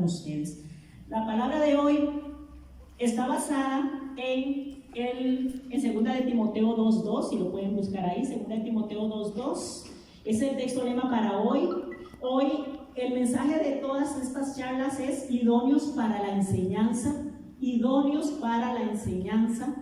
ustedes. La palabra de hoy está basada en 2 de Timoteo 2.2, si lo pueden buscar ahí, 2 de Timoteo 2.2, es el texto lema para hoy. Hoy el mensaje de todas estas charlas es idóneos para la enseñanza, idóneos para la enseñanza,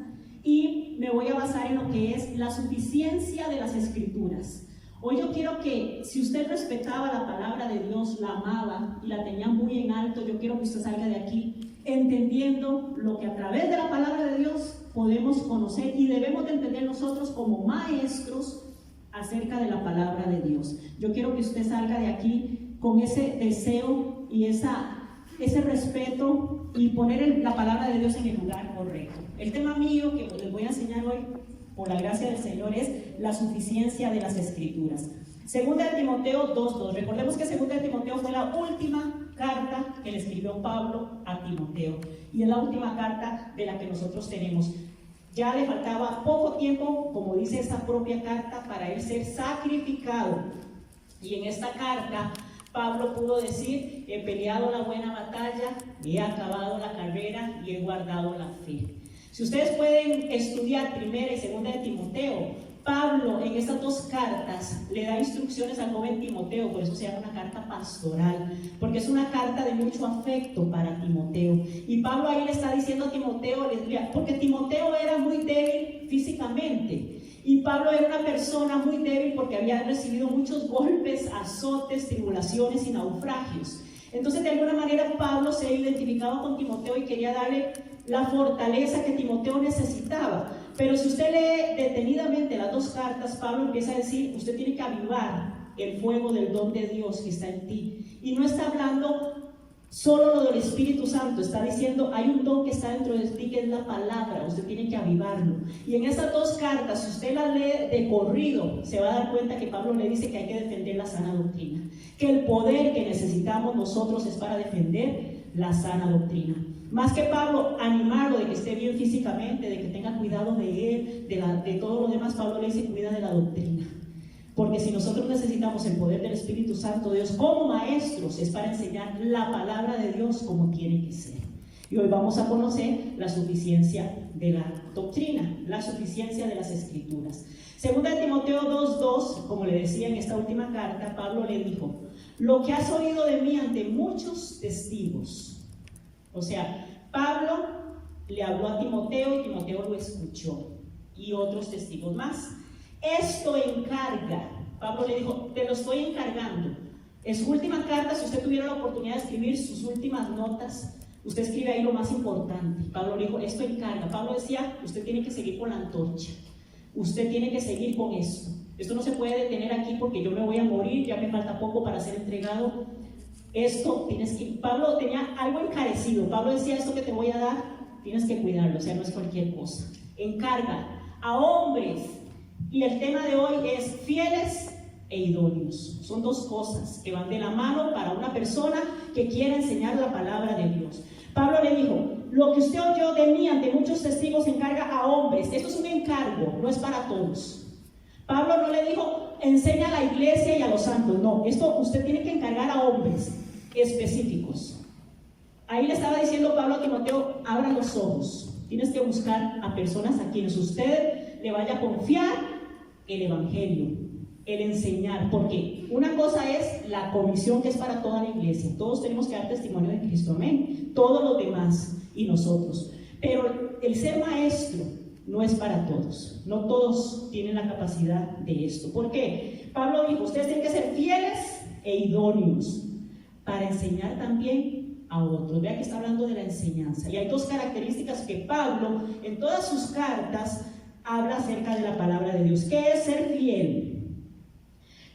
y me voy a basar en lo que es la suficiencia de las Escrituras. Hoy yo quiero que, si usted respetaba la palabra de Dios, la amaba y la tenía muy en alto, yo quiero que usted salga de aquí entendiendo lo que a través de la palabra de Dios podemos conocer y debemos de entender nosotros como maestros acerca de la palabra de Dios. Yo quiero que usted salga de aquí con ese deseo y ese respeto y poner la palabra de Dios en el lugar correcto. El tema mío que les voy a enseñar hoy, por la gracia del Señor, es la suficiencia de las Escrituras. 2 de Timoteo 2.2. Recordemos que 2 de Timoteo fue la última carta que le escribió Pablo a Timoteo y es la última carta de la que nosotros tenemos. Ya le faltaba poco tiempo, como dice esa propia carta, para él ser sacrificado. Y en esta carta Pablo pudo decir: he peleado la buena batalla, he acabado la carrera y he guardado la fe. Si ustedes pueden estudiar 1 y 2 de Timoteo, Pablo en estas dos cartas le da instrucciones al joven Timoteo, por eso se llama una carta pastoral, porque es una carta de mucho afecto para Timoteo. Y Pablo ahí le está diciendo a Timoteo, porque Timoteo era muy débil físicamente, y Pablo era una persona muy débil porque había recibido muchos golpes, azotes, tribulaciones y naufragios. Entonces, de alguna manera, Pablo se identificaba con Timoteo y quería darle la fortaleza que Timoteo necesitaba. Pero si usted lee detenidamente las dos cartas, Pablo empieza a decir: usted tiene que avivar el fuego del don de Dios que está en ti. Y no está hablando solo lo del Espíritu Santo, está diciendo: hay un don que está dentro de ti que es la palabra, usted tiene que avivarlo. Y en estas dos cartas, si usted las lee de corrido, se va a dar cuenta que Pablo le dice que hay que defender la sana doctrina, que el poder que necesitamos nosotros es para defender la sana doctrina. Más que Pablo animarlo de que esté bien físicamente, de que tenga cuidado de él, de todo lo demás, Pablo le dice: cuida de la doctrina. Porque si nosotros necesitamos el poder del Espíritu Santo de Dios como maestros, es para enseñar la palabra de Dios como tiene que ser. Y hoy vamos a conocer la suficiencia de la doctrina, la suficiencia de las Escrituras. 2 de Timoteo 2.2, como le decía en esta última carta, Pablo le dijo: lo que has oído de mí ante muchos testigos. O sea, Pablo le habló a Timoteo y Timoteo lo escuchó, y otros testigos más. Esto encarga. Pablo le dijo: te lo estoy encargando. En su última carta, si usted tuviera la oportunidad de escribir sus últimas notas, usted escribe ahí lo más importante. Pablo le dijo: esto encarga. Pablo decía: usted tiene que seguir con la antorcha, usted tiene que seguir con esto. Esto no se puede detener aquí porque yo me voy a morir, ya me falta poco para ser entregado. Esto tienes que... Pablo tenía algo encarecido. Pablo decía: esto que te voy a dar, tienes que cuidarlo, o sea, no es cualquier cosa. Encarga a hombres. Y el tema de hoy es fieles e idóneos. Son dos cosas que van de la mano para una persona que quiera enseñar la palabra de Dios. Pablo le dijo: lo que usted oyó de mí ante muchos testigos encarga a hombres. Esto es un encargo, no es para todos. Pablo no le dijo: enseña a la iglesia y a los santos. No, esto usted tiene que encargar a hombres específicos. Ahí le estaba diciendo Pablo a Timoteo: abra los ojos. Tienes que buscar a personas a quienes usted le vaya a confiar el evangelio, el enseñar, porque una cosa es la comisión que es para toda la iglesia. Todos tenemos que dar testimonio de Cristo, amén. Todos los demás y nosotros. Pero el ser maestro no es para todos. No todos tienen la capacidad de esto. ¿Por qué? Pablo dijo: ustedes tienen que ser fieles e idóneos para enseñar también a otros. Vea que está hablando de la enseñanza. Y hay dos características que Pablo en todas sus cartas habla acerca de la palabra de Dios. ¿Qué es ser fiel?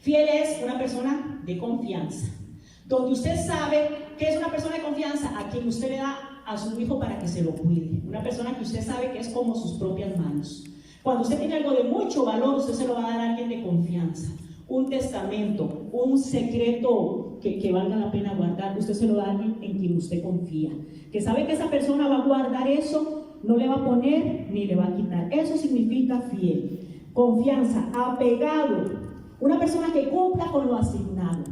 Fiel es una persona de confianza, donde usted sabe que es una persona de confianza a quien usted le da a su hijo para que se lo cuide. Una persona que usted sabe que es como sus propias manos. Cuando usted tiene algo de mucho valor, usted se lo va a dar a alguien de confianza. Un testamento, un secreto que valga la pena guardar, usted se lo da a alguien en quien usted confía, que sabe que esa persona va a guardar eso, no le va a poner ni le va a quitar. Eso significa fiel. Confianza, apegado, una persona que cumpla con lo asignado.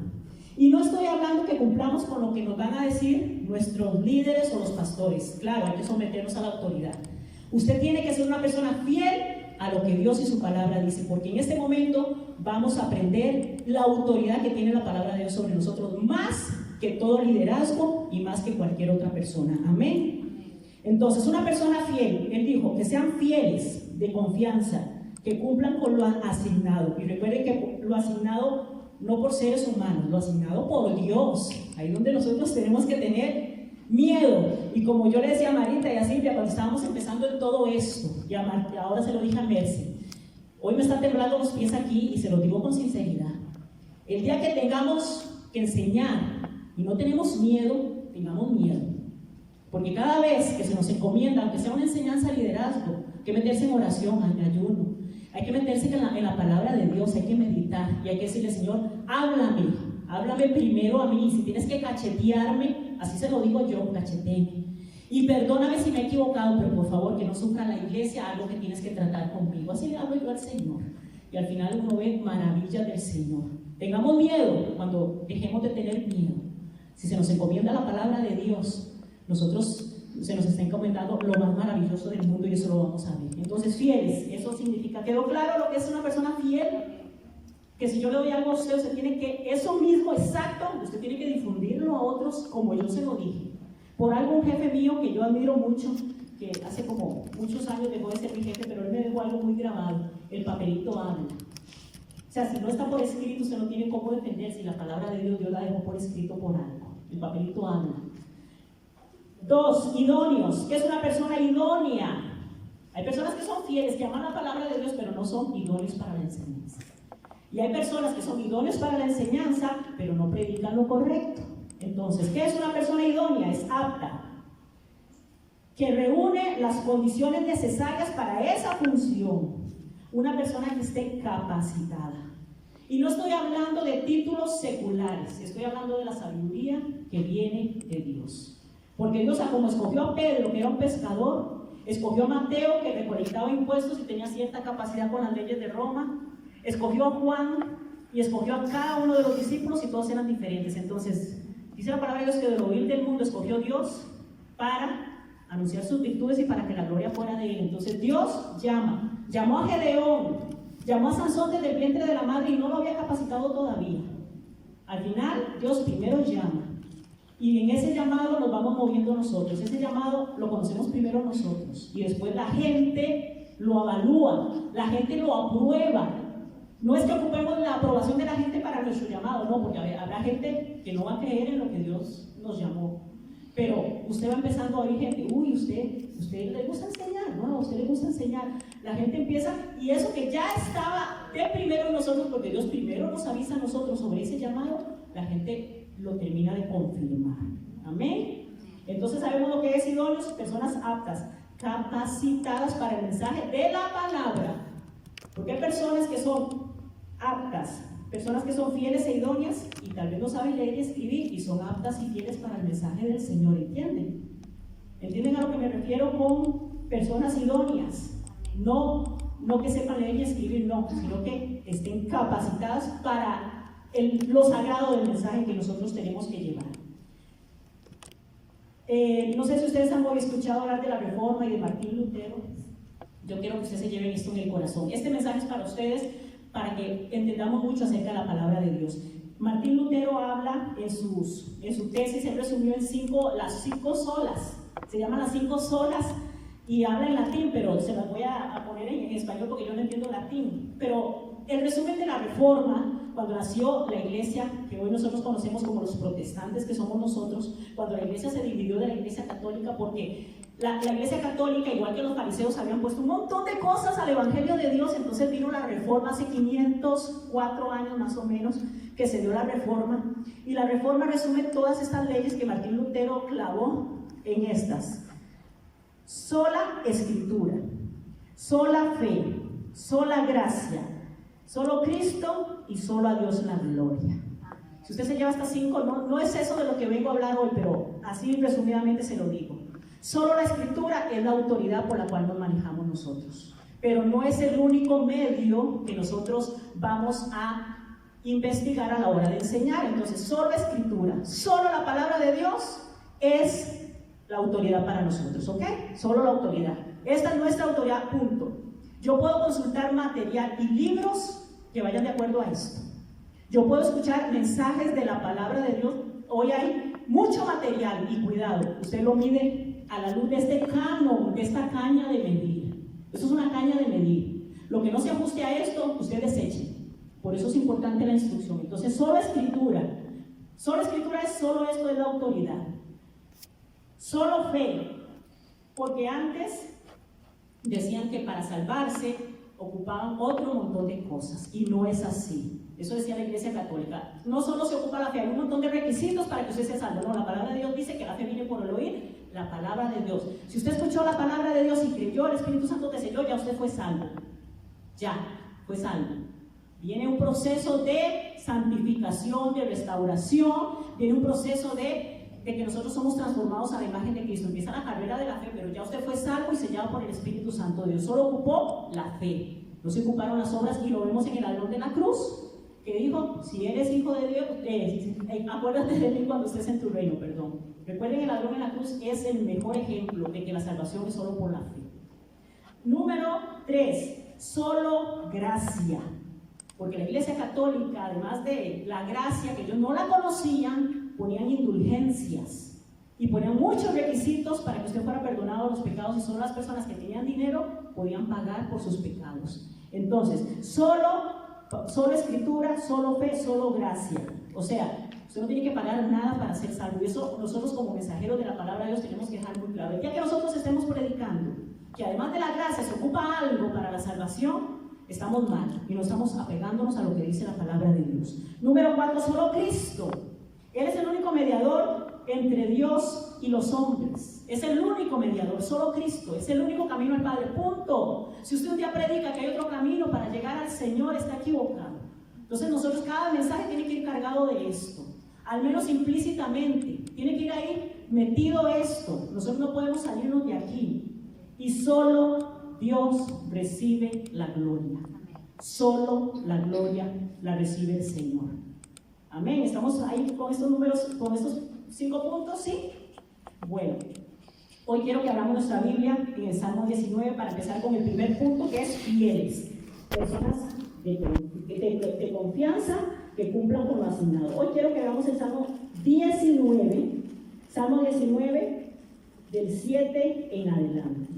Y no estoy hablando que cumplamos con lo que nos van a decir nuestros líderes o los pastores. Claro, hay que someternos a la autoridad. Usted tiene que ser una persona fiel a lo que Dios y su palabra dice, porque en este momento vamos a aprender la autoridad que tiene la palabra de Dios sobre nosotros, más que todo liderazgo y más que cualquier otra persona. Amén. Entonces, una persona fiel, él dijo, que sean fieles, de confianza, que cumplan con lo asignado. Y recuerden que lo asignado no por seres humanos, lo asignado por Dios. Ahí donde nosotros tenemos que tener miedo. Y como yo le decía a Marita y a Silvia cuando estábamos empezando en todo esto, y ahora se lo dije a Mercy, hoy me están temblando los pies aquí y se lo digo con sinceridad. El día que tengamos que enseñar y no tenemos miedo, tengamos miedo. Porque cada vez que se nos encomienda, aunque sea una enseñanza de liderazgo, hay que meterse en oración, en ayuno. Hay que meterse en la palabra de Dios, hay que meditar y hay que decirle, Señor, háblame primero a mí. Si tienes que cachetearme, así se lo digo yo, cacheteame. Y perdóname si me he equivocado, pero por favor que no sufra la iglesia algo que tienes que tratar conmigo. Así le hablo yo al Señor. Y al final uno ve maravillas del Señor. Tengamos miedo cuando dejemos de tener miedo. Si se nos encomienda la palabra de Dios, nosotros se nos está encomendando lo más maravilloso del mundo y eso lo vamos a ver. Entonces, fieles, eso significa, ¿quedó claro lo que es una persona fiel? Que si yo le doy algo a usted tiene que, eso mismo exacto, usted tiene que difundirlo a otros como yo se lo dije. Por algo un jefe mío que yo admiro mucho, que hace como muchos años dejó de ser mi jefe, pero él me dejó algo muy grabado, el papelito habla. O sea, si no está por escrito, usted no tiene cómo defender, si la palabra de Dios la dejó por escrito por algo. El papelito habla. 2, idóneos. ¿Qué es una persona idónea? Hay personas que son fieles, que aman la palabra de Dios, pero no son idóneos para la enseñanza. Y hay personas que son idóneos para la enseñanza, pero no predican lo correcto. Entonces, ¿qué es una persona idónea? Es apta, que reúne las condiciones necesarias para esa función. Una persona que esté capacitada. Y no estoy hablando de títulos seculares, estoy hablando de la sabiduría que viene de Dios. Porque Dios, como escogió a Pedro, que era un pescador, escogió a Mateo, que recolectaba impuestos y tenía cierta capacidad con las leyes de Roma, escogió a Juan y escogió a cada uno de los discípulos y todos eran diferentes. Entonces, dice la palabra de Dios que de lo vil del mundo escogió Dios para anunciar sus virtudes y para que la gloria fuera de él. Entonces Dios llamó a Gedeón, llamó a Sansón desde el vientre de la madre y no lo había capacitado todavía. Al final, Dios primero llama. Y en ese llamado nos vamos moviendo nosotros. Ese llamado lo conocemos primero nosotros. Y después la gente lo avalúa, la gente lo aprueba. No es que ocupemos la aprobación de la gente para nuestro llamado, no, porque habrá gente que no va a creer en lo que Dios nos llamó. Pero usted va empezando a oír gente, usted le gusta enseñar, ¿no? A usted le gusta enseñar. La gente empieza, y eso que ya estaba de primero en nosotros, porque Dios primero nos avisa a nosotros sobre ese llamado, la gente lo termina de confirmar. Amén. Entonces sabemos lo que es idóneos, personas aptas, capacitadas para el mensaje de la palabra. Porque hay personas que son aptas, personas que son fieles e idóneas y tal vez no saben leer y escribir y son aptas y fieles para el mensaje del Señor. ¿Entienden? ¿Entienden a lo que me refiero con personas idóneas? No que sepan leer y escribir, no, sino que estén capacitadas para lo sagrado del mensaje que nosotros tenemos que llevar. No sé si ustedes han escuchado hablar de la Reforma y de Martín Lutero. Yo quiero que ustedes se lleven esto en el corazón. Este mensaje es para ustedes, para que entendamos mucho acerca de la palabra de Dios. Martín Lutero habla en su tesis, él resumió en las 5 solas. Se llaman las 5 solas y habla en latín, pero se las voy a poner en español porque yo no entiendo latín. Pero el resumen de la Reforma, cuando nació la iglesia, que hoy nosotros conocemos como los protestantes, que somos nosotros, cuando la iglesia se dividió de la iglesia católica, porque la iglesia católica, igual que los fariseos, habían puesto un montón de cosas al evangelio de Dios. Entonces vino la Reforma hace 504 años más o menos, que se dio la Reforma. Y la Reforma resume todas estas leyes que Martín Lutero clavó en estas: sola escritura, sola fe, sola gracia, solo Cristo y solo a Dios la gloria. Si usted se lleva estas 5, no es eso de lo que vengo a hablar hoy, pero así resumidamente se lo digo. Solo la escritura es la autoridad por la cual nos manejamos nosotros, pero no es el único medio que nosotros vamos a investigar a la hora de enseñar. Entonces, solo escritura, solo la palabra de Dios es la autoridad para nosotros, ¿ok? Solo la autoridad. Esta es nuestra autoridad, punto. Yo puedo consultar material y libros que vayan de acuerdo a esto. Yo puedo escuchar mensajes de la palabra de Dios. Hoy hay mucho material y cuidado, usted lo mide a la luz de este canon, de esta caña de medir. Esto es una caña de medir. Lo que no se ajuste a esto, usted deseche. Por eso es importante la instrucción. Entonces, solo escritura es solo esto, es la autoridad. Solo fe, porque antes decían que para salvarse ocupaban otro montón de cosas, y no es así. Eso decía la Iglesia Católica. No solo se ocupa la fe, hay un montón de requisitos para que usted sea salvo. No, la palabra de Dios dice que la fe viene por el oír la palabra de Dios. Si usted escuchó la palabra de Dios y creyó, el Espíritu Santo te selló, ya usted fue salvo. Ya, fue salvo. Viene un proceso de santificación, de restauración, viene un proceso de que nosotros somos transformados a la imagen de Cristo. Empieza la carrera de la fe, pero ya usted fue salvo y sellado por el Espíritu Santo de Dios. Solo ocupó la fe. No se ocuparon las obras, y lo vemos en el ladrón de la cruz, que dijo: si eres hijo de Dios, acuérdate de mí cuando estés en tu reino, perdón. Recuerden, el ladrón en la cruz es el mejor ejemplo de que la salvación es solo por la fe. Número 3, solo gracia. Porque la Iglesia Católica, además de la gracia, que ellos no la conocían, ponían indulgencias y ponían muchos requisitos para que usted fuera perdonado de los pecados, y solo las personas que tenían dinero podían pagar por sus pecados. Entonces, solo escritura, solo fe, solo gracia. O sea, usted no tiene que pagar nada para ser salvo. Y eso nosotros, como mensajeros de la palabra de Dios, tenemos que dejar muy claro. El día que nosotros estemos predicando que además de la gracia se ocupa algo para la salvación, estamos mal y no estamos apegándonos a lo que dice la palabra de Dios. Número 4, solo Cristo. Él es el único mediador entre Dios y los hombres. Es el único mediador, solo Cristo. Es el único camino al Padre, punto. Si usted un día predica que hay otro camino para llegar al Señor, está equivocado. Entonces nosotros, cada mensaje tiene que ir cargado de esto, al menos implícitamente. Tiene que ir ahí metido esto. Nosotros no podemos salirnos de aquí. Y solo Dios recibe la gloria. Solo la gloria la recibe el Señor. Amén. ¿Estamos ahí con estos números, con estos 5 puntos? ¿Sí? Bueno, hoy quiero que abramos nuestra Biblia en el Salmo 19 para empezar con el primer punto, que es fieles. Personas de confianza que cumplan con lo asignado. Hoy quiero que abramos el Salmo 19, Salmo 19, del 7 en adelante.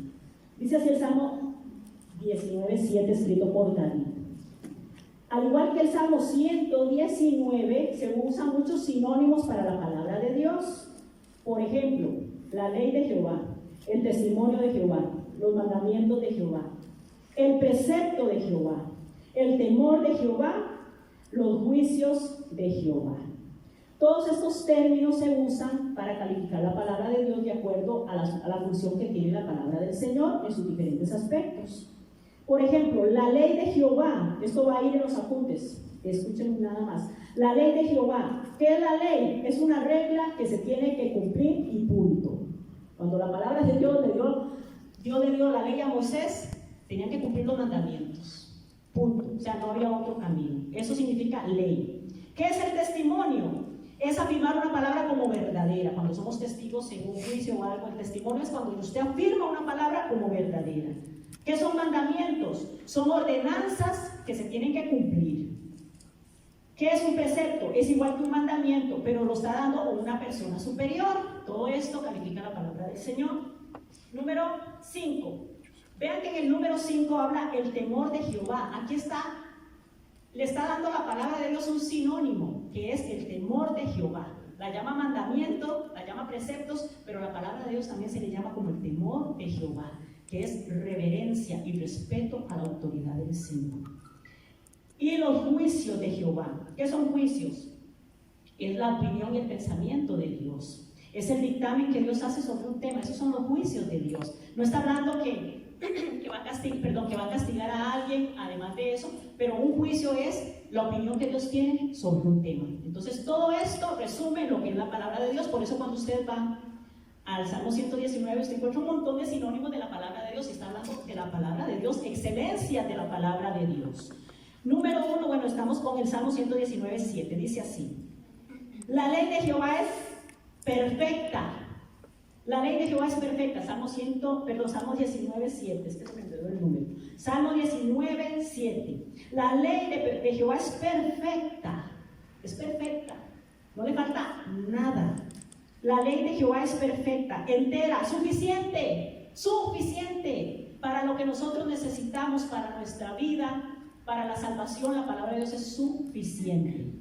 Dice así el Salmo 19:7, escrito por David. Al igual que el Salmo 119, se usan muchos sinónimos para la palabra de Dios. Por ejemplo, la ley de Jehová, el testimonio de Jehová, los mandamientos de Jehová, el precepto de Jehová, el temor de Jehová, los juicios de Jehová. Todos estos términos se usan para calificar la palabra de Dios de acuerdo a la función que tiene la palabra del Señor en sus diferentes aspectos. Por ejemplo, la ley de Jehová, esto va a ir en los apuntes, escuchen nada más. La ley de Jehová, ¿qué es la ley? Es una regla que se tiene que cumplir y punto. Cuando la palabra de Dios Dios le dio la ley a Moisés, tenían que cumplir los mandamientos, punto. O sea, no había otro camino. Eso significa ley. ¿Qué es el testimonio? Es afirmar una palabra como verdadera. Cuando somos testigos en un juicio o algo, el testimonio es cuando usted afirma una palabra como verdadera. ¿Qué son mandamientos? Son ordenanzas que se tienen que cumplir. ¿Qué es un precepto? Es igual que un mandamiento, pero lo está dando una persona superior. Todo esto califica la palabra del Señor. Número 5. Vean que en el número 5 habla el temor de Jehová. Aquí está. Le está dando la palabra de Dios un sinónimo, que es el temor de Jehová. La llama mandamiento, la llama preceptos, pero la palabra de Dios también se le llama como el temor de Jehová, que es reverencia y respeto a la autoridad del Señor. Y los juicios de Jehová. ¿Qué son juicios? Es la opinión y el pensamiento de Dios. Es el dictamen que Dios hace sobre un tema. Esos son los juicios de Dios. No está hablando que va a castigar a alguien, además de eso, pero un juicio es la opinión que Dios tiene sobre un tema. Entonces, todo esto resume lo que es la palabra de Dios. Por eso, cuando usted va al Salmo 119, usted encuentra un montón de sinónimos de la palabra de Dios y está hablando de la palabra de Dios, excelencias de la palabra de Dios. Número 1, bueno, estamos con el Salmo 119:7, dice así: la ley de Jehová es perfecta. La ley de Jehová es perfecta. Salmo 19:7, es que se me olvidó el número. Salmo 19:7. La ley de Jehová es perfecta. Es perfecta. No le falta nada. La ley de Jehová es perfecta, entera, suficiente para lo que nosotros necesitamos para nuestra vida, para la salvación. La palabra de Dios es suficiente.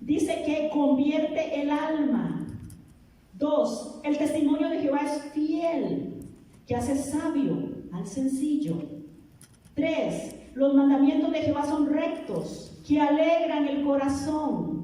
Dice que convierte el alma. 2, el testimonio de Jehová es fiel, que hace sabio al sencillo. 3, los mandamientos de Jehová son rectos, que alegran el corazón.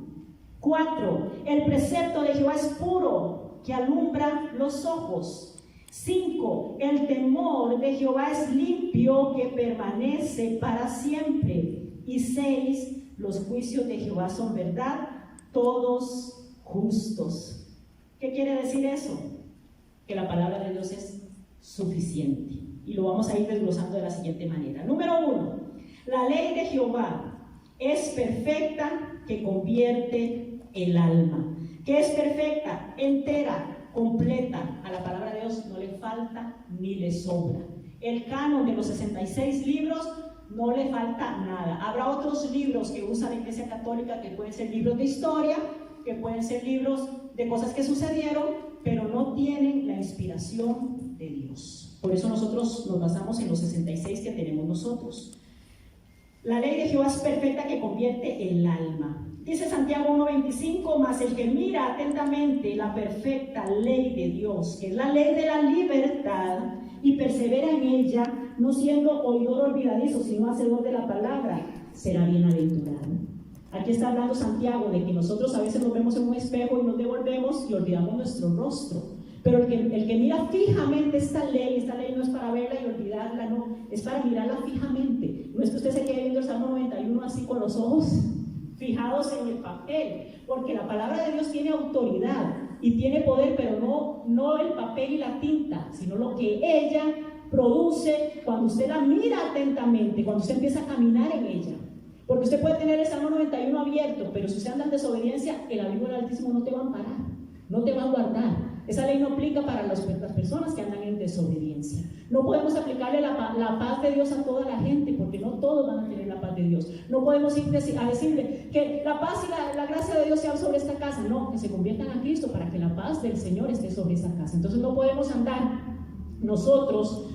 4, el precepto de Jehová es puro, que alumbra los ojos. 5, el temor de Jehová es limpio, que permanece para siempre. Y 6, los juicios de Jehová son verdad, todos justos. ¿Qué quiere decir eso? Que la palabra de Dios es suficiente. Y lo vamos a ir desglosando de la siguiente manera. Número 1, la ley de Jehová es perfecta, que convierte el alma. Que es perfecta, entera, completa. A la palabra de Dios no le falta ni le sobra. El canon de los 66 libros no le falta nada. Habrá otros libros que usa la Iglesia Católica, que pueden ser libros de historia, que pueden ser libros de cosas que sucedieron, pero no tienen la inspiración de Dios. Por eso nosotros nos basamos en los 66 que tenemos nosotros. La ley de Jehová es perfecta, que convierte el alma. Dice Santiago 1:25, mas el que mira atentamente la perfecta ley de Dios, que es la ley de la libertad, y persevera en ella, no siendo oidor olvidadizo, sino hacedor de la palabra, será bienaventurado. Aquí está hablando Santiago de que nosotros a veces nos vemos en un espejo y nos devolvemos y olvidamos nuestro rostro. Pero el que mira fijamente esta ley no es para verla y olvidarla, no, es para mirarla fijamente. No es que usted se quede viendo el Salmo 91 así con los ojos fijados en el papel, porque la palabra de Dios tiene autoridad y tiene poder, pero no el papel y la tinta, sino lo que ella produce cuando usted la mira atentamente, cuando usted empieza a caminar en ella. Porque usted puede tener el Salmo 91 abierto, pero si usted anda en desobediencia, el abrigo del Altísimo no te va a amparar, no te va a guardar. Esa ley no aplica para las personas que andan en desobediencia. No podemos aplicarle la paz de Dios a toda la gente, porque no todos van a tener la paz de Dios. No podemos ir a decirle que la paz y la gracia de Dios sean sobre esta casa. No, que se conviertan a Cristo para que la paz del Señor esté sobre esta casa. Entonces no podemos andar nosotros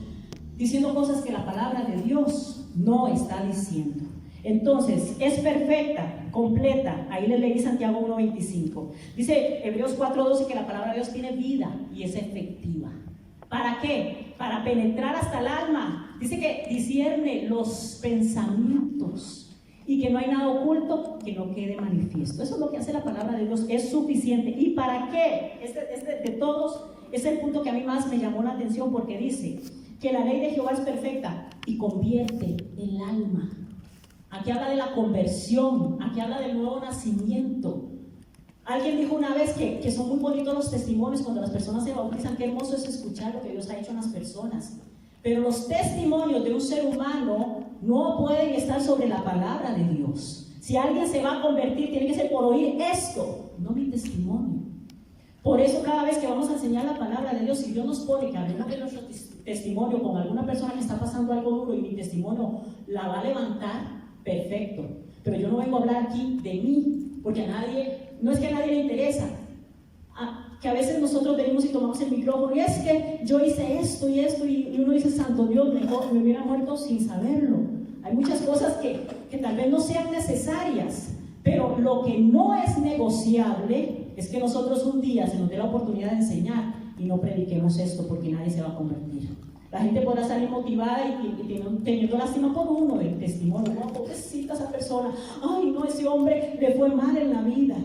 diciendo cosas que la palabra de Dios no está diciendo. Entonces, es perfecta, completa. Ahí le leí Santiago 1:25. Dice Hebreos 4:12 que la palabra de Dios tiene vida y es efectiva. ¿Para qué? Para penetrar hasta el alma. Dice que discierne los pensamientos y que no hay nada oculto que no quede manifiesto. Eso es lo que hace la palabra de Dios, es suficiente. ¿Y para qué? De todos, es el punto que a mí más me llamó la atención, porque dice que la ley de Jehová es perfecta y convierte el alma. Aquí habla de la conversión, aquí habla del nuevo nacimiento. Alguien dijo una vez que son muy bonitos los testimonios cuando las personas se bautizan. Qué hermoso es escuchar lo que Dios ha hecho en las personas. Pero los testimonios de un ser humano no pueden estar sobre la palabra de Dios. Si alguien se va a convertir, tiene que ser por oír esto, no mi testimonio. Por eso cada vez que vamos a enseñar la palabra de Dios, si Dios nos pone que hablemos de nuestro testimonio con alguna persona que está pasando algo duro y mi testimonio la va a levantar, perfecto, pero yo no vengo a hablar aquí de mí, porque a nadie, no es que a nadie le interesa, que a veces nosotros venimos y tomamos el micrófono y es que yo hice esto y esto, y uno dice, santo Dios, mejor me hubiera muerto sin saberlo. Hay muchas cosas que tal vez no sean necesarias, pero lo que no es negociable es que nosotros un día se nos dé la oportunidad de enseñar y no prediquemos esto, porque nadie se va a convertir. La gente podrá salir motivada y teniendo lástima por uno, el testimonio, no, pobrecita esa persona, ay no, ese hombre le fue mal en la vida.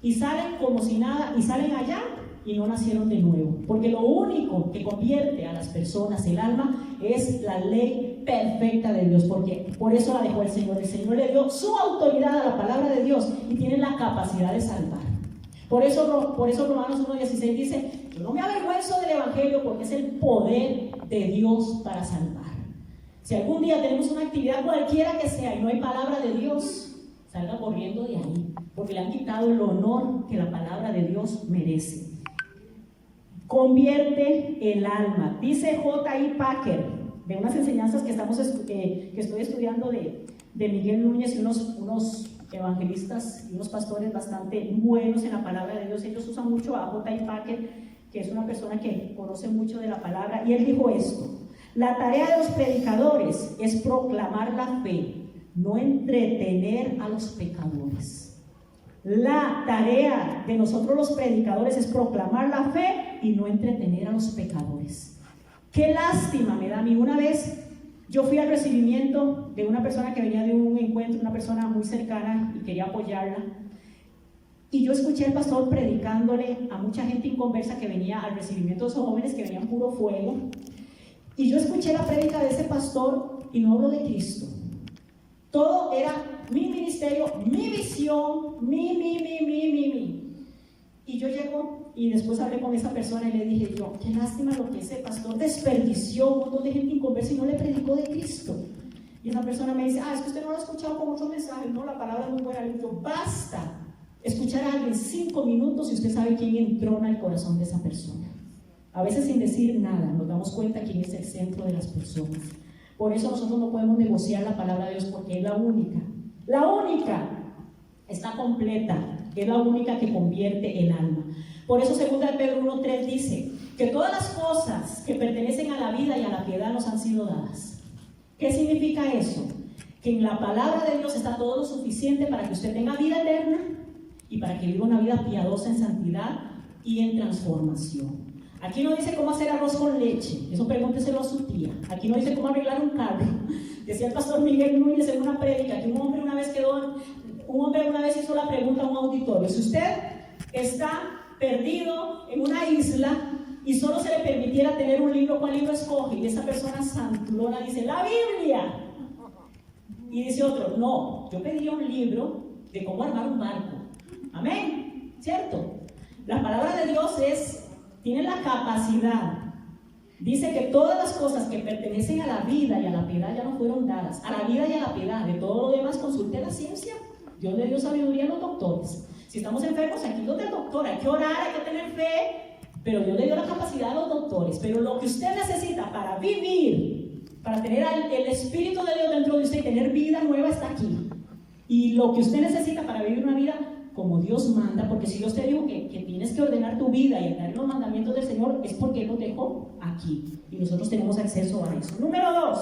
Y salen como si nada, y salen allá y no nacieron de nuevo. Porque lo único que convierte a las personas, el alma, es la ley perfecta de Dios. Porque por eso la dejó el Señor. El Señor le dio su autoridad a la palabra de Dios y tiene la capacidad de salvar. Por eso Romanos 1:16 dice, yo no me avergüenzo del Evangelio porque es el poder de Dios para salvar. Si algún día tenemos una actividad cualquiera que sea y no hay palabra de Dios, salga corriendo de ahí, porque le han quitado el honor que la palabra de Dios merece. Convierte el alma. Dice J.I. Packer, de unas enseñanzas que estoy estudiando de Miguel Núñez y unos evangelistas y unos pastores bastante buenos en la palabra de Dios. Ellos usan mucho a J.I. Packer, que es una persona que conoce mucho de la palabra, y él dijo esto: la tarea de los predicadores es proclamar la fe, no entretener a los pecadores. La tarea de nosotros los predicadores es proclamar la fe y no entretener a los pecadores. Qué lástima me da a mí. Una vez yo fui al recibimiento de una persona que venía de un encuentro, una persona muy cercana, y quería apoyarla. Y yo escuché al pastor predicándole a mucha gente inconversa que venía al recibimiento de esos jóvenes que venían puro fuego. Y yo escuché la prédica de ese pastor y no habló de Cristo. Todo era mi ministerio, mi visión, mi. Y yo llego y después hablé con esa persona y le dije yo, qué lástima lo que ese pastor desperdició un montón de gente inconversa y no le predicó de Cristo. Y esa persona me dice, es que usted no lo ha escuchado con muchos mensajes, no, la palabra es muy buena. Le digo, basta escuchar a alguien 5 minutos y usted sabe quién entrona el corazón de esa persona. A veces sin decir nada nos damos cuenta quién es el centro de las personas. Por eso nosotros no podemos negociar la palabra de Dios, porque es la única está completa, es la única que convierte el alma. Por eso 2 Pedro 1:3 dice que todas las cosas que pertenecen a la vida y a la piedad nos han sido dadas. ¿Qué significa eso? Que en la palabra de Dios está todo lo suficiente para que usted tenga vida eterna y para que viva una vida piadosa en santidad y en transformación. Aquí no dice cómo hacer arroz con leche, eso pregúnteselo a su tía. Aquí no dice cómo arreglar un carro. Decía el pastor Miguel Núñez en una prédica que un hombre una vez hizo la pregunta a un auditorio: si usted está perdido en una isla y solo se le permitiera tener un libro, ¿cuál libro escoge? Y esa persona santurona dice, la Biblia. Y dice otro, no, yo pediría un libro de cómo armar un barco. Amén, ¿cierto? La palabra de Dios tiene la capacidad. Dice que todas las cosas que pertenecen a la vida y a la piedad ya no fueron dadas. A la vida y a la piedad. De todo lo demás consulte la ciencia. Dios le dio sabiduría a los doctores. Si estamos enfermos, aquí donde el doctor, hay que orar, hay que tener fe, pero Dios le dio la capacidad a los doctores. Pero lo que usted necesita para vivir, para tener el Espíritu de Dios dentro de usted y tener vida nueva, está aquí. Y lo que usted necesita para vivir una vida como Dios manda, porque si Dios te dijo que tienes que ordenar tu vida y andar en los mandamientos del Señor, es porque Él lo dejó aquí y nosotros tenemos acceso a eso. Número 2,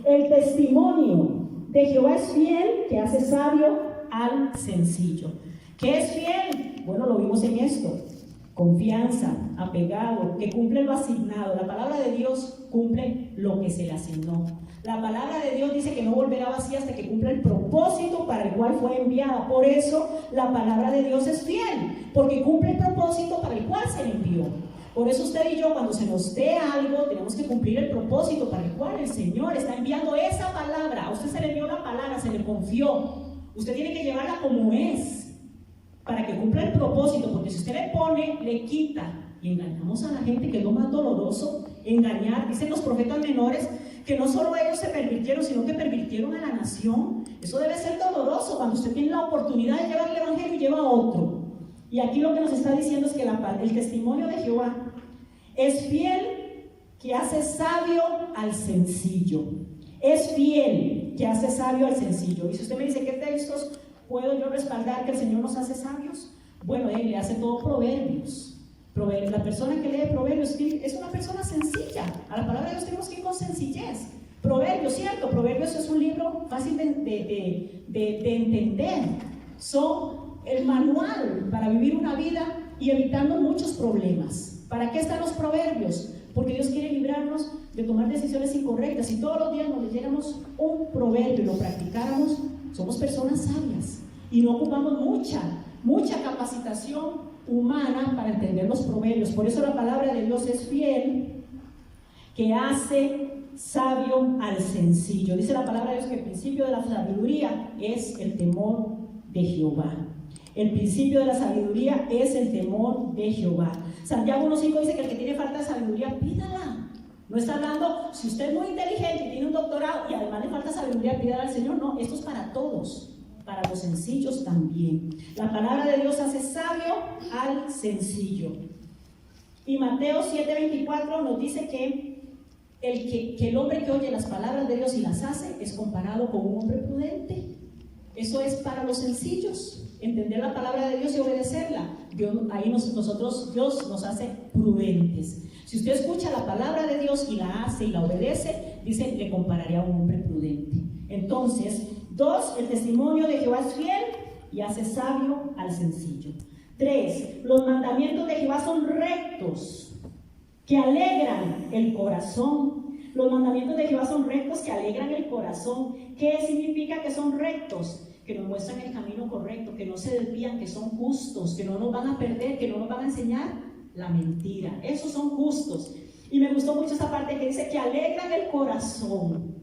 el testimonio de Jehová es fiel, que hace sabio al sencillo. ¿Qué es fiel? Bueno, lo vimos en esto: confianza, apegado, que cumple lo asignado. La palabra de Dios cumple lo que se le asignó. La palabra de Dios dice que no volverá vacía hasta que cumpla el propósito para el cual fue enviada. Por eso la palabra de Dios es fiel, porque cumple el propósito para el cual se le envió. Por eso usted y yo, cuando se nos dé algo, tenemos que cumplir el propósito para el cual el Señor está enviando esa palabra. A usted se le dio la palabra, se le confió. Usted tiene que llevarla como es, para que cumpla el propósito, porque si usted le pone, le quita. Y engañamos a la gente, que es lo más doloroso, engañar. Dicen los profetas menores que no solo ellos se pervirtieron, sino que pervirtieron a la nación. Eso debe ser doloroso cuando usted tiene la oportunidad de llevar el evangelio y lleva a otro. Y aquí lo que nos está diciendo es que el testimonio de Jehová es fiel, que hace sabio al sencillo. Es fiel, que hace sabio al sencillo. Y si usted me dice, ¿qué textos puedo yo respaldar que el Señor nos hace sabios? Bueno, Él le hace todo Proverbios. La persona que lee Proverbios es una persona sencilla. A la palabra de Dios tenemos que ir con sencillez. Proverbios, ¿cierto? Proverbios es un libro fácil de entender. Son el manual para vivir una vida y evitando muchos problemas. ¿Para qué están los proverbios? Porque Dios quiere librarnos de tomar decisiones incorrectas. Si todos los días nos leyéramos un proverbio y lo practicáramos, somos personas sabias y no ocupamos mucha capacitación humana para entender los proverbios. Por eso la palabra de Dios es fiel, que hace sabio al sencillo. Dice la palabra de Dios que el principio de la sabiduría es el temor de Jehová. El principio de la sabiduría es el temor de Jehová. Santiago 1:5 dice que el que tiene falta de sabiduría, pídala. No está hablando, si usted es muy inteligente y tiene un doctorado y además le falta sabiduría, pídale al Señor. No, esto es para todos, para los sencillos también. La palabra de Dios hace sabio al sencillo. Y Mateo 7:24 nos dice que el hombre que oye las palabras de Dios y las hace es comparado con un hombre prudente. Eso es para los sencillos, entender la palabra de Dios y obedecerla. Dios nos hace prudentes. Si usted escucha la palabra de Dios y la hace y la obedece, dice, le compararía a un hombre prudente. Entonces, 2, el testimonio de Jehová es fiel y hace sabio al sencillo. 3, los mandamientos de Jehová son rectos, que alegran el corazón. Los mandamientos de Jehová son rectos, que alegran el corazón. ¿Qué significa que son rectos? Que nos muestran el camino correcto, que no se desvían, que son justos, que no nos van a perder, que no nos van a enseñar la mentira. Esos son justos. Y me gustó mucho esa parte que dice que alegran el corazón.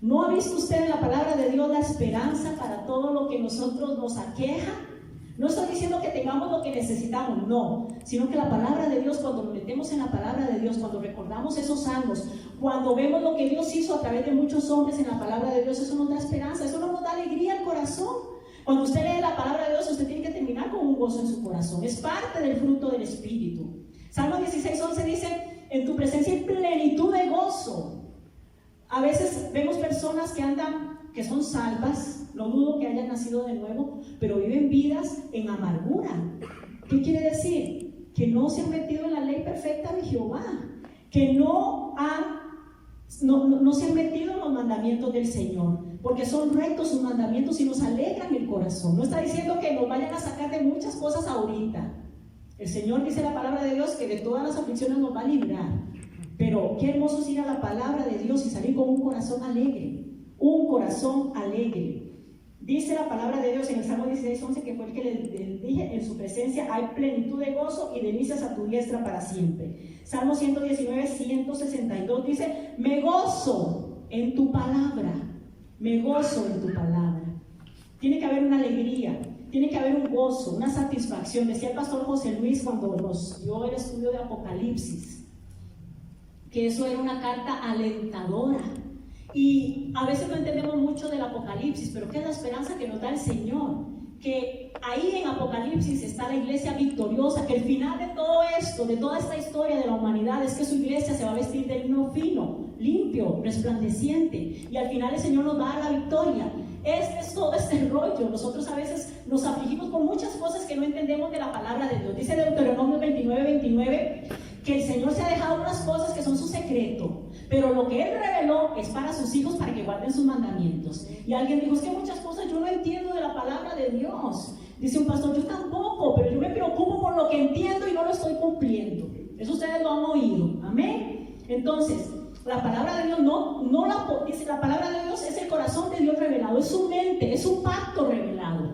¿No ha visto usted en la palabra de Dios la esperanza para todo lo que nosotros nos aqueja? No estoy diciendo que tengamos lo que necesitamos, no, sino que la palabra de Dios, cuando nos metemos en la palabra de Dios, cuando recordamos esos salmos, cuando vemos lo que Dios hizo a través de muchos hombres en la palabra de Dios, eso nos da esperanza, eso nos da alegría al corazón. Cuando usted lee la palabra de Dios, usted tiene que terminar con un gozo en su corazón, es parte del fruto del Espíritu. Salmo 16:11 dice, en tu presencia hay plenitud de gozo. A veces vemos personas que son salvas, no dudo que hayan nacido de nuevo, pero viven vidas en amargura. ¿Qué quiere decir? Que no se han metido en la ley perfecta de Jehová, que no se han metido en los mandamientos del Señor, porque son rectos sus mandamientos y nos alegran el corazón. No está diciendo que nos vayan a sacar de muchas cosas ahorita. El Señor dice la palabra de Dios que de todas las aflicciones nos va a librar. Pero qué hermoso es ir a la palabra de Dios y salir con un corazón alegre. Un corazón alegre. Dice la palabra de Dios en el Salmo 16:11, que fue el que les dije, en su presencia hay plenitud de gozo y delicias a tu diestra para siempre. Salmo 119:162 dice, me gozo en tu palabra. Me gozo en tu palabra. Tiene que haber una alegría. Tiene que haber un gozo, una satisfacción. Decía el pastor José Luis cuando nos dio el estudio de Apocalipsis, que eso era una carta alentadora. Y a veces no entendemos mucho del Apocalipsis, pero ¿qué es la esperanza que nos da el Señor? Que ahí en Apocalipsis está la iglesia victoriosa, que el final de todo esto, de toda esta historia de la humanidad, es que su iglesia se va a vestir de lino fino, limpio, resplandeciente, y al final el Señor nos da la victoria. Es todo este rollo. Nosotros a veces nos afligimos por muchas cosas que no entendemos de la palabra de Dios. Dice Deuteronomio 29:29 que el Señor se ha dejado unas cosas que son su secreto, pero lo que Él reveló es para sus hijos, para que guarden sus mandamientos. Y alguien dijo, es que muchas cosas yo no entiendo de la palabra de Dios. Dice un pastor, yo tampoco, pero yo me preocupo por lo que entiendo y no lo estoy cumpliendo. Eso ustedes lo han oído, amén. Entonces, la palabra de Dios dice, la palabra de Dios es el corazón de Dios revelado, es su mente, es un pacto revelado.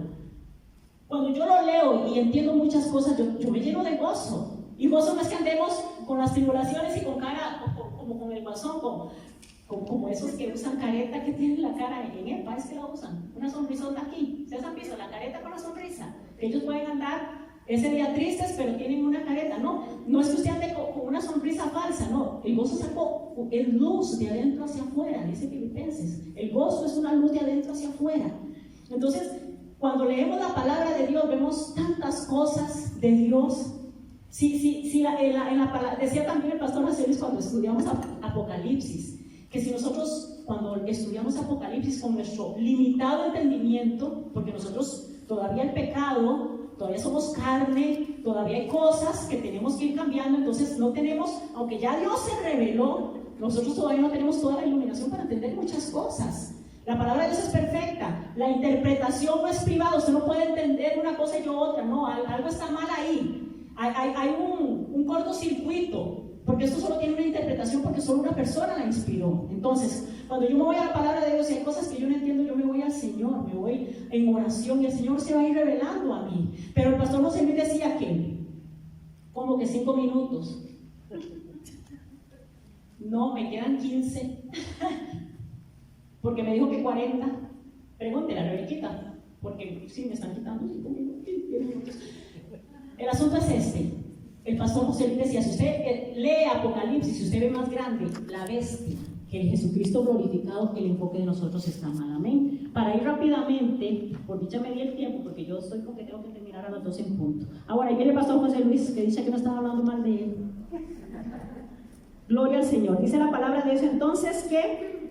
Cuando yo lo leo y entiendo muchas cosas, yo me lleno de gozo. Y gozo no es que andemos con las tribulaciones y con cara, como con el guasón, como esos que usan careta, que tienen la cara en el país que la usan, una sonrisota aquí. ¿Ustedes han visto la careta con la sonrisa? Que ellos pueden andar ese día tristes, pero tienen una careta. No es que usted ande con una sonrisa falsa, no. El gozo es luz de adentro hacia afuera, dice Filipenses. El gozo es una luz de adentro hacia afuera. Entonces, cuando leemos la palabra de Dios, vemos tantas cosas de Dios. Decía también el pastor José Luis cuando estudiamos Apocalipsis, que si nosotros cuando estudiamos Apocalipsis con nuestro limitado entendimiento, porque nosotros todavía el pecado, todavía somos carne, todavía hay cosas que tenemos que ir cambiando, entonces no tenemos, aunque ya Dios se reveló, nosotros todavía no tenemos toda la iluminación para entender muchas cosas. La palabra de Dios es perfecta, la interpretación no es privada, usted no puede entender una cosa y yo otra, no, algo está mal ahí. Hay un cortocircuito, porque esto solo tiene una interpretación porque solo una persona la inspiró. Entonces, cuando yo me voy a la palabra de Dios y hay cosas que yo no entiendo, yo me voy al Señor, me voy en oración y el Señor se va a ir revelando a mí. Pero el pastor José Luis decía que, como que 5 minutos. No, me quedan 15. Porque me dijo que 40. Pregúntele a Rebequita, porque sí me están quitando 5 minutos. El asunto es este. El pastor José Luis decía, si usted lee Apocalipsis, si usted ve más grande la bestia que el Jesucristo glorificado, que el enfoque de nosotros está mal. Amén. Para ir rápidamente, por dicha me di el tiempo, porque yo estoy con que tengo que terminar a las 12 en punto. Ahora, ahí viene el pastor José Luis, que dice que no estaba hablando mal de él. Gloria al Señor. Dice la palabra de Dios entonces que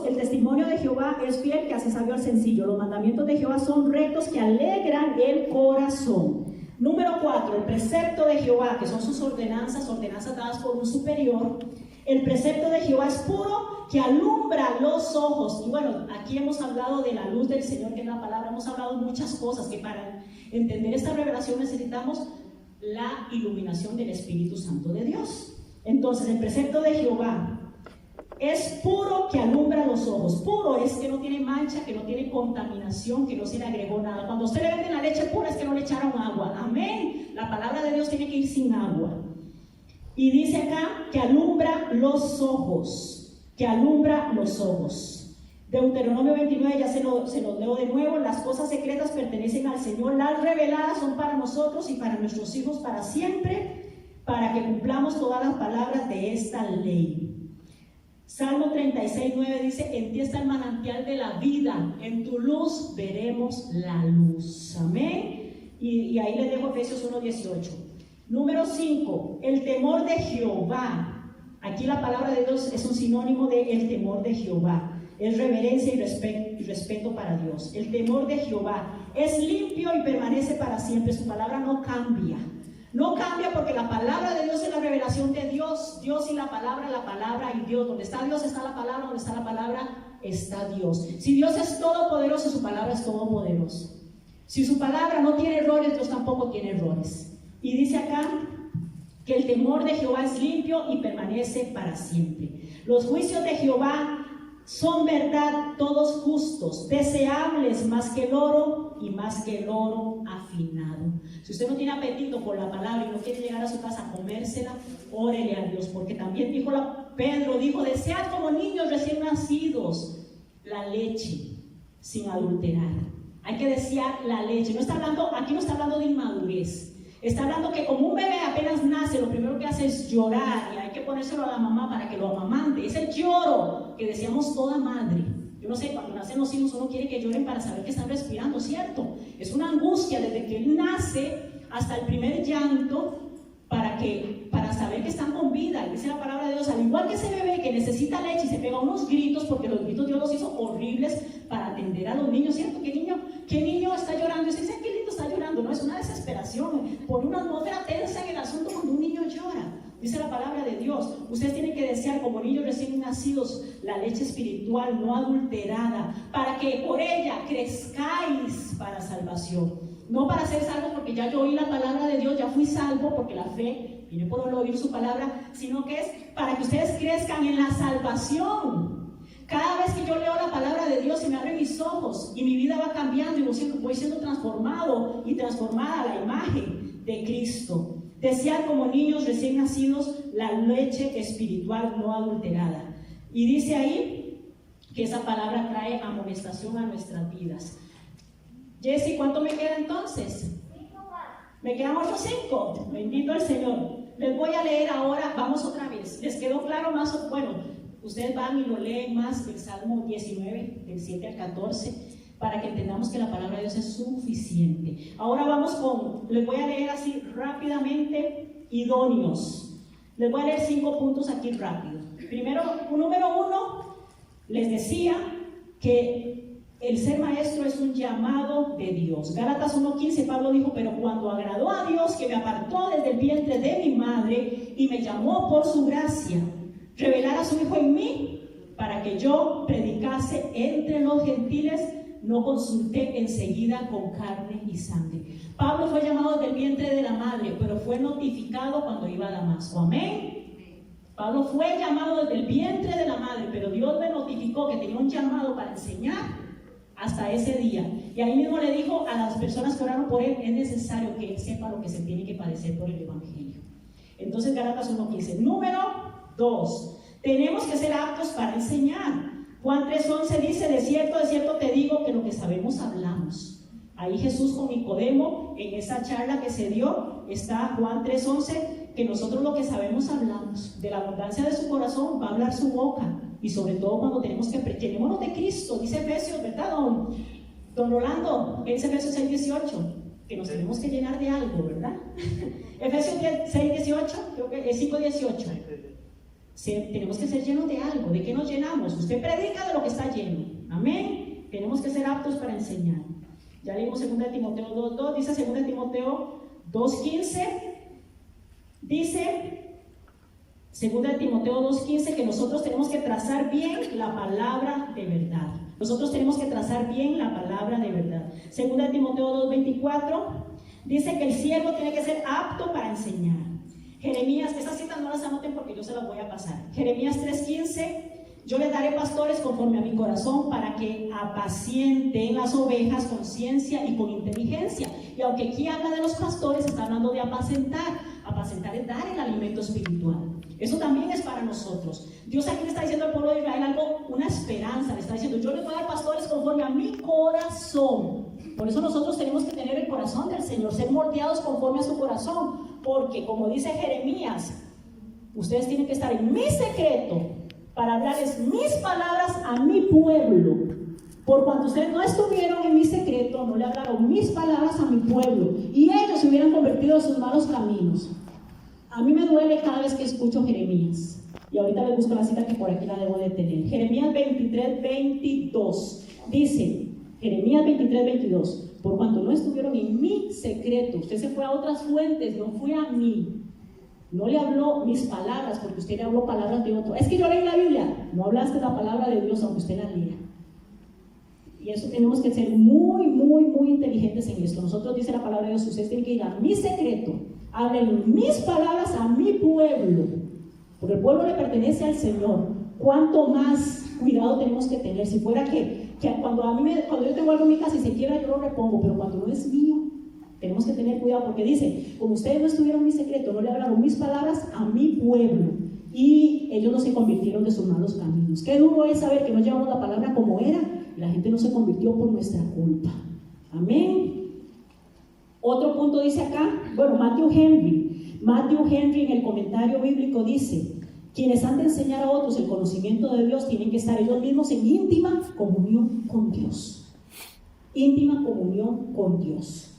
el testimonio de Jehová es fiel, que hace sabio al sencillo. Los mandamientos de Jehová son rectos, que alegran el corazón. Número 4, el precepto de Jehová, que son sus ordenanzas dadas por un superior. El precepto de Jehová es puro, que alumbra los ojos. Y bueno, aquí hemos hablado de la luz del Señor, que es la palabra. Hemos hablado de muchas cosas, que para entender esta revelación necesitamos la iluminación del Espíritu Santo de Dios. Entonces, el precepto de Jehová es puro, que alumbra los ojos. Puro es que no tiene mancha, que no tiene contaminación, que no se le agregó nada. Cuando a usted le venden la leche pura es que no le echaron agua. Amén. La palabra de Dios tiene que ir sin agua. Y dice acá que alumbra los ojos. Que alumbra los ojos. Deuteronomio 29, ya se los leo de nuevo. Las cosas secretas pertenecen al Señor. Las reveladas son para nosotros y para nuestros hijos para siempre, para que cumplamos todas las palabras de esta ley. Salmo 36, 9 dice, en ti está el manantial de la vida, en tu luz veremos la luz. Amén. Y ahí les dejo Efesios 1, 18. Número 5, el temor de Jehová. Aquí la palabra de Dios es un sinónimo de el temor de Jehová. Es reverencia y respeto para Dios. El temor de Jehová es limpio y permanece para siempre. Su palabra no cambia. No cambia porque la palabra de Dios es la revelación de Dios. Dios y la palabra y Dios. Donde está Dios está la palabra, donde está la palabra está Dios. Si Dios es todopoderoso, su palabra es todopoderosa. Si su palabra no tiene errores, Dios tampoco tiene errores. Y dice acá que el temor de Jehová es limpio y permanece para siempre. Los juicios de Jehová son verdad, todos justos, deseables más que el oro y más que el oro afinado. Si usted no tiene apetito por la palabra y no quiere llegar a su casa a comérsela, órele a Dios, porque también Pedro dijo, desead como niños recién nacidos la leche sin adulterar. Hay que desear la leche. Aquí no está hablando de inmadurez. Está hablando que como un bebé apenas nace, lo primero que hace es llorar y hay que ponérselo a la mamá para que lo amamante. Es el lloro que deseamos toda madre. Yo no sé, cuando nacen los hijos uno quiere que lloren para saber que están respirando, ¿cierto? Es una angustia desde que él nace hasta el primer llanto para saber que están con vida. Y dice la palabra de Dios, al igual que ese bebé que necesita leche y se pega unos gritos, porque los gritos Dios los hizo horribles para atender a los niños, ¿cierto? ¿Qué niño está llorando? Y usted dice, qué lindo está llorando. No, es una desesperación. Pone una atmósfera tensa en el asunto cuando un niño llora. Dice la palabra de Dios, ustedes tienen que desear como niños recién nacidos la leche espiritual no adulterada, para que por ella crezcáis para salvación. No para ser salvos porque ya yo oí la palabra de Dios, ya fui salvo porque la fe viene por oír su palabra, sino que es para que ustedes crezcan en la salvación. Cada vez que yo leo la palabra de Dios se me abren mis ojos y mi vida va cambiando y voy siendo transformado y transformada a la imagen de Cristo. Desear como niños recién nacidos la leche espiritual no adulterada. Y dice ahí que esa palabra trae amonestación a nuestras vidas. Jessy, ¿cuánto me queda entonces? 5 más. Me quedan otros 5. Bendito el Señor. Les voy a leer ahora, vamos otra vez. ¿Les quedó claro más? Bueno, ustedes van y lo leen más el Salmo 19, del 7 al 14. Para que entendamos que la palabra de Dios es suficiente. Ahora les voy a leer así rápidamente, idóneos. Les voy a leer 5 puntos aquí rápido. Primero, número 1, les decía que el ser maestro es un llamado de Dios. Gálatas 1:15, Pablo dijo, pero cuando agradó a Dios que me apartó desde el vientre de mi madre y me llamó por su gracia, revelar a su Hijo en mí para que yo predicase entre los gentiles, no consulté enseguida con carne y sangre. Pablo fue llamado del vientre de la madre, pero fue notificado cuando iba a Damasco. Amén. Pablo fue llamado desde el vientre de la madre, pero Dios le notificó que tenía un llamado para enseñar hasta ese día. Y ahí mismo le dijo a las personas que oraron por él, es necesario que él sepa lo que se tiene que padecer por el Evangelio. Entonces Gálatas 1:15. Número 2, tenemos que ser aptos para enseñar. Juan 3:11 dice, de cierto te digo que lo que sabemos hablamos Ahí Jesús con Nicodemo, en esa charla que se dio, está Juan 3:11, que nosotros lo que sabemos hablamos. De la abundancia de su corazón va a hablar su boca. Y sobre todo cuando tenemos que llenémonos de Cristo, dice Efesios, ¿verdad, don Rolando? ¿Qué dice Efesios 6:18? Que nos tenemos que llenar de algo, ¿verdad? Efesios 6:18, creo que es 5:18. Tenemos que ser llenos de algo. ¿De qué nos llenamos? Usted predica de lo que está lleno. Amén. Tenemos que ser aptos para enseñar. Ya leímos 2 Timoteo 2:2, dice 2 Timoteo 2:15, dice 2 Timoteo 2:15 que nosotros tenemos que trazar bien la palabra de verdad. Nosotros tenemos que trazar bien la palabra de verdad. 2 Timoteo 2:24 dice que el siervo tiene que ser apto para enseñar. Jeremías, esas citas no las anoten porque yo se las voy a pasar. Jeremías 3:15, yo les daré pastores conforme a mi corazón para que apacienten las ovejas con ciencia y con inteligencia. Y aunque aquí habla de los pastores, está hablando de apacentar. Apacentar es dar el alimento espiritual. Eso también es para nosotros. Dios aquí le está diciendo al pueblo de Israel algo, una esperanza. Le está diciendo, yo les voy a dar pastores conforme a mi corazón. Por eso nosotros tenemos que tener el corazón del Señor, ser moldeados conforme a su corazón. Porque como dice Jeremías, ustedes tienen que estar en mi secreto para hablarles mis palabras a mi pueblo. Por cuanto ustedes no estuvieron en mi secreto, no le hablaron mis palabras a mi pueblo, y ellos se hubieran convertido en sus malos caminos. A mí me duele cada vez que escucho Jeremías. Y ahorita les busco la cita que por aquí la debo de tener. Jeremías 23:22. Dice, Jeremías 23:22. Por cuanto no estuvieron en mi secreto. Usted se fue a otras fuentes, no fue a mí. No le habló mis palabras, porque usted le habló palabras de otro. Es que yo leí la Biblia. No hablaste la palabra de Dios, aunque usted la lea. Y eso tenemos que ser muy, muy, muy inteligentes en esto. Nosotros, dice la palabra de Dios, ustedes tienen que ir a mi secreto. Hablen mis palabras a mi pueblo. Porque el pueblo le pertenece al Señor. ¿Cuánto más cuidado tenemos que tener? Si fuera que cuando yo tengo algo en mi casa y se quiebra, yo lo repongo. Pero cuando no es mío, tenemos que tener cuidado, porque dice, como ustedes no estuvieron en mi secreto, no le hablaron mis palabras a mi pueblo, y ellos no se convirtieron de sus malos caminos. Qué duro es saber que no llevamos la palabra como era, y la gente no se convirtió por nuestra culpa. Amén. Otro punto dice acá, Matthew Henry en el comentario bíblico dice, quienes han de enseñar a otros el conocimiento de Dios tienen que estar ellos mismos en íntima comunión con Dios. Íntima comunión con Dios.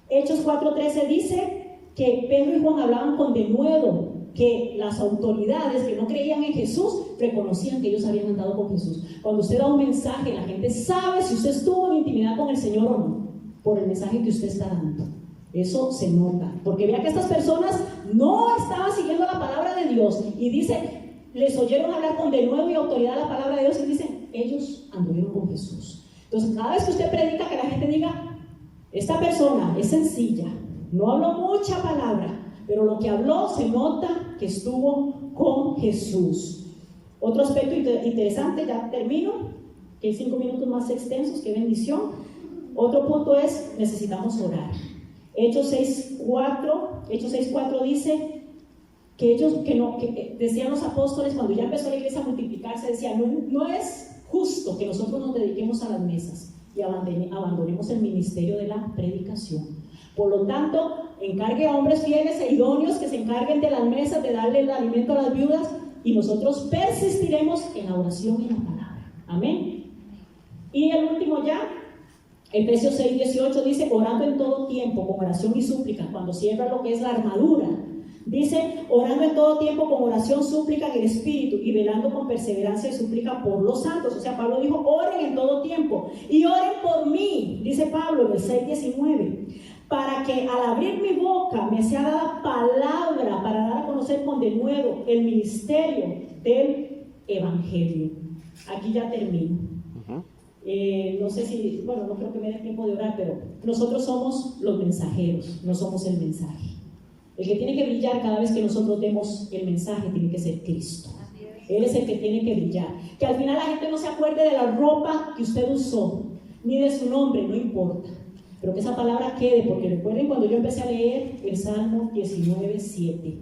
Hechos 4:13 dice que Pedro y Juan hablaban con denuedo, que las autoridades que no creían en Jesús reconocían que ellos habían andado con Jesús. Cuando usted da un mensaje, la gente sabe si usted estuvo en intimidad con el Señor o no, por el mensaje que usted está dando. Eso se nota, porque vea que estas personas no estaban siguiendo la palabra de Dios, y dice, les oyeron hablar con denuedo y autoridad la palabra de Dios, y dicen, ellos anduvieron con Jesús. Entonces, cada vez que usted predica, que la gente diga, esta persona es sencilla, no habló mucha palabra, pero lo que habló se nota que estuvo con Jesús. Otro aspecto interesante, ya termino, que hay 5 minutos más extensos, qué bendición. Otro punto es, necesitamos orar. Hechos 6:4 dice que decían los apóstoles, cuando ya empezó la iglesia a multiplicarse, decían, no es justo que nosotros nos dediquemos a las mesas y abandonemos el ministerio de la predicación. Por lo tanto, encargue a hombres fieles e idóneos que se encarguen de las mesas, de darle el alimento a las viudas, y nosotros persistiremos en la oración y la palabra. Amén. Y el último ya, Efesios 6:18 dice, orando en todo tiempo con oración y súplica. Cuando cierra lo que es la armadura, dice, orando en todo tiempo con oración, súplica en el Espíritu, y velando con perseverancia y súplica por los santos. O sea, Pablo dijo, oren en todo tiempo, y oren por mí, dice Pablo en el 6:19, para que al abrir mi boca me sea dada palabra para dar a conocer con denuedo el ministerio del Evangelio. Aquí ya termino. No sé si, no creo que me dé tiempo de orar, pero nosotros somos los mensajeros, no somos el mensaje. El que tiene que brillar cada vez que nosotros demos el mensaje tiene que ser Cristo. Él es el que tiene que brillar. Que al final la gente no se acuerde de la ropa que usted usó, ni de su nombre, no importa. Pero que esa palabra quede, porque recuerden cuando yo empecé a leer el Salmo 19:7.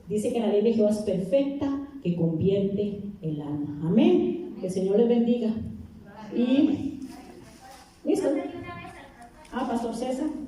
Dice que la ley de Jehová es perfecta, que convierte el alma. Amén. Que el Señor les bendiga. Y listo. Pastor César.